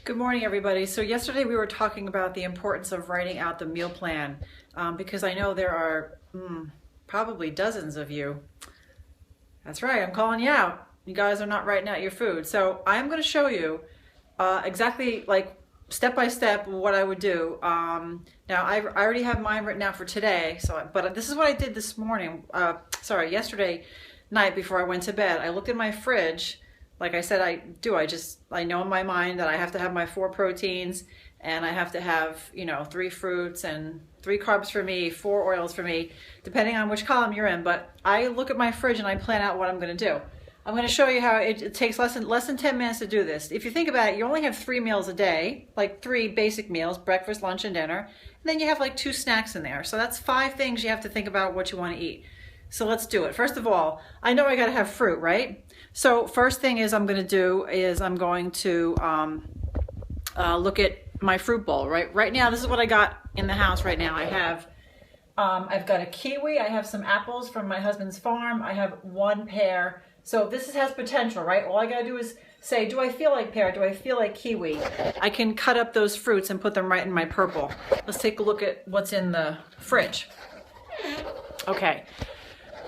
Good morning, everybody. So yesterday we were talking about the importance of writing out the meal plan because I know there are probably dozens of you. That's right, I'm calling you out. You guys are not writing out your food. So I'm going to show you exactly like step by step what I would do. Now I already have mine written out for today. But this is what I did this morning. Yesterday night before I went to bed. I looked at my fridge. Like I said, I know in my mind that I have to have my 4 proteins and I have to have, 3 fruits and 3 carbs for me, 4 oils for me, depending on which column you're in. But I look at my fridge and I plan out what I'm going to do. I'm going to show you how it takes less than 10 minutes to do this. If you think about it, you only have 3 meals a day, like 3 basic meals, breakfast, lunch, and dinner. And then you have like 2 snacks in there. So that's 5 things you have to think about what you want to eat. So let's do it. First of all, I know I got to have fruit, right? So first thing is I'm going to do is I'm going to look at my fruit bowl, right? Right now, this is what I got in the house right now. I've got a kiwi. I have some apples from my husband's farm. I have 1 pear. So this has potential, right? All I got to do is say, do I feel like pear? Do I feel like kiwi? I can cut up those fruits and put them right in my purple. Let's take a look at what's in the fridge. Okay.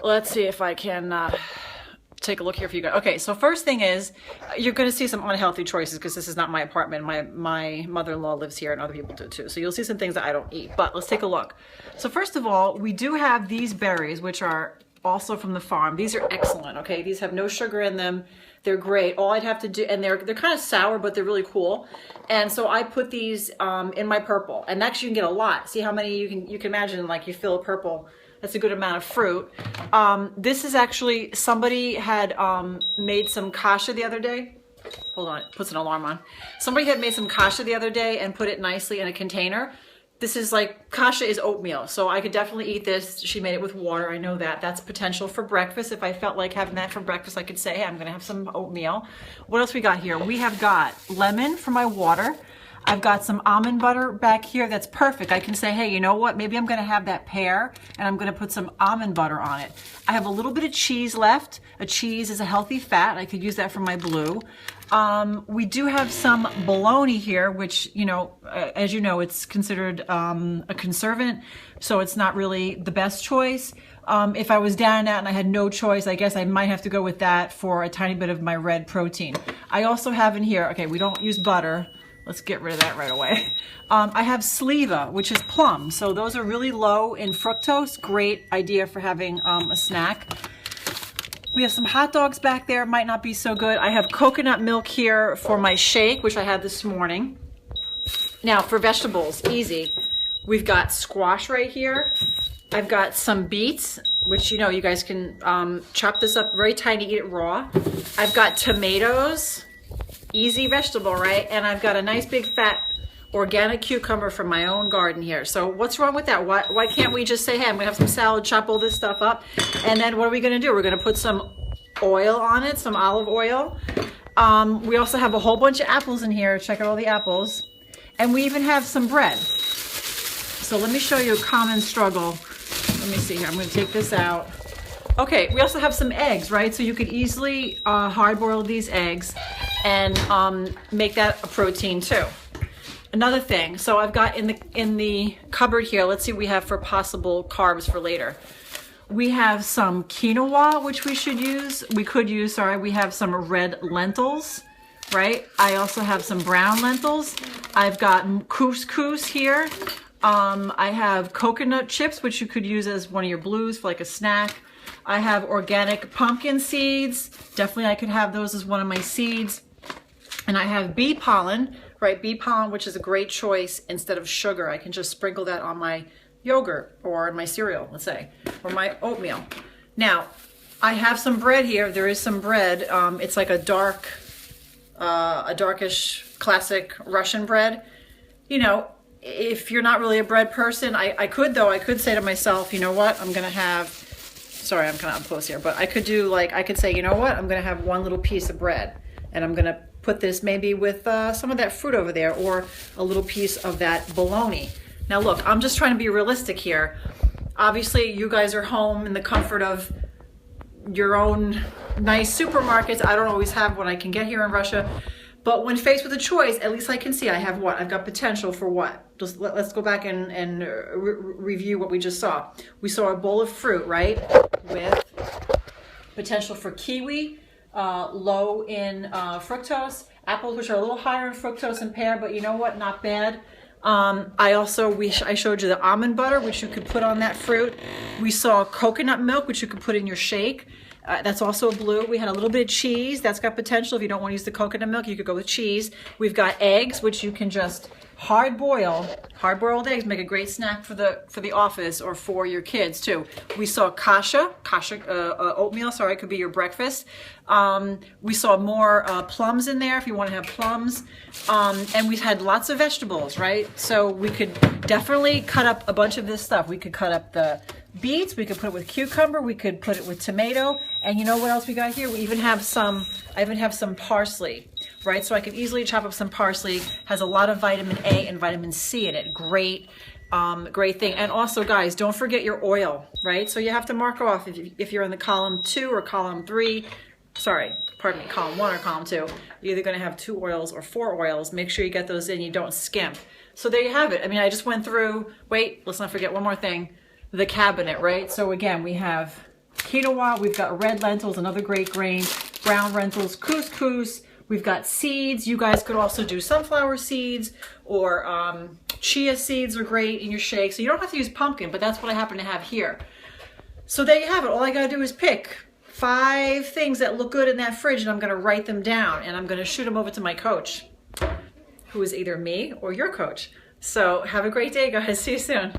Let's see if I can take a look here for you guys. Okay, so first thing is you're going to see some unhealthy choices because this is not my apartment. My mother-in-law lives here and other people do too. So you'll see some things that I don't eat, but let's take a look. So first of all, we do have these berries, which are also from the farm. These are excellent, okay? These have no sugar in them. They're great. All I'd have to do, and they're kind of sour, but they're really cool. And so I put these in my purple, and actually you can get a lot. See how many you can imagine, like you fill a purple. That's a good amount of fruit. This is actually, somebody had made some kasha the other day. Hold on, it puts an alarm on. Somebody had made some kasha the other day and put it nicely in a container. This is like, kasha is oatmeal, so I could definitely eat this. She made it with water, I know that. That's potential for breakfast. If I felt like having that for breakfast, I could say, hey, I'm gonna have some oatmeal. What else we got here? We have got lemon for my water. I've got some almond butter back here that's perfect. I can say, hey, you know what? Maybe I'm going to have that pear and I'm going to put some almond butter on it. I have a little bit of cheese left. A cheese is a healthy fat. I could use that for my blue. We do have some bologna here, which, as you know, it's considered a conservant, so it's not really the best choice. If I was down and out and I had no choice, I guess I might have to go with that for a tiny bit of my red protein. I also have in here, okay, we don't use butter. Let's get rid of that right away. I have Sliva, which is plum. So those are really low in fructose. Great idea for having a snack. We have some hot dogs back there. Might not be so good. I have coconut milk here for my shake, which I had this morning. Now for vegetables, easy. We've got squash right here. I've got some beets, which you guys can chop this up very tiny, eat it raw. I've got tomatoes. Easy vegetable, right? And I've got a nice big fat organic cucumber from my own garden here. So what's wrong with that? Why can't we just say, hey, I'm gonna have some salad, chop all this stuff up, and then what are we gonna do? We're gonna put some oil on it, some olive oil. We also have a whole bunch of apples in here. Check out all the apples. And we even have some bread. So let me show you a common struggle. Let me see here, I'm gonna take this out. Okay, we also have some eggs, right? So you could easily hard boil these eggs and make that a protein too. Another thing, so I've got in the cupboard here, let's see what we have for possible carbs for later. We have some quinoa, which we could use, sorry. We have some red lentils, right? I also have some brown lentils. I've got couscous here. I have coconut chips, which you could use as one of your blues for like a snack. I have organic pumpkin seeds. Definitely I could have those as one of my seeds. And I have bee pollen, right? Bee pollen, which is a great choice instead of sugar. I can just sprinkle that on my yogurt or my cereal, let's say, or my oatmeal. Now, I have some bread here. There is some bread. It's like a darkish classic Russian bread. If you're not really a bread person, I could say to myself, you know what? I'm going to have, sorry, I'm kind of up close here, but I could do I could say, you know what? I'm going to have 1 little piece of bread and I'm going to put this maybe with some of that fruit over there or a little piece of that bologna. Now look, I'm just trying to be realistic here. Obviously you guys are home in the comfort of your own nice supermarkets. I don't always have what I can get here in Russia, But when faced with a choice, at least I can see I have what? I've got potential for what? Just let's go back and review what we just saw. We saw a bowl of fruit, right? With potential for kiwi, low in fructose, apples which are a little higher in fructose, and pear, but you know what? Not bad. I showed you the almond butter, which you could put on that fruit. We saw coconut milk, which you could put in your shake. That's also a blue. We had a little bit of cheese. That's got potential. If you don't want to use the coconut milk, you could go with cheese. We've got eggs, which you can just hard-boiled eggs, make a great snack for the office or for your kids too. We saw kasha oatmeal, sorry, it could be your breakfast. We saw more plums in there if you want to have plums. And we had lots of vegetables, right? So we could definitely cut up a bunch of this stuff. We could cut up the beets, we could put it with cucumber, we could put it with tomato, and you know what else we got here? We even have some, I even have some parsley, right? So I could easily chop up some parsley. Has a lot of vitamin A and vitamin C in it. Great, great thing. And also, guys, don't forget your oil, right? So you have to mark off if you're in the column 2 or column 3. Sorry, pardon me, column 1 or column 2. You're either going to have 2 oils or 4 oils. Make sure you get those in. You don't skimp. So there you have it. I mean, I just went through. Wait, let's not forget one more thing. The cabinet, right? So again, we have quinoa, we've got red lentils, another great grain, brown lentils, couscous, we've got seeds. You guys could also do sunflower seeds, or chia seeds are great in your shake. So you don't have to use pumpkin, but that's what I happen to have here. So there you have it. All I gotta do is pick 5 things that look good in that fridge, and I'm gonna write them down, and I'm gonna shoot them over to my coach, who is either me or your coach. So have a great day, guys. See you soon.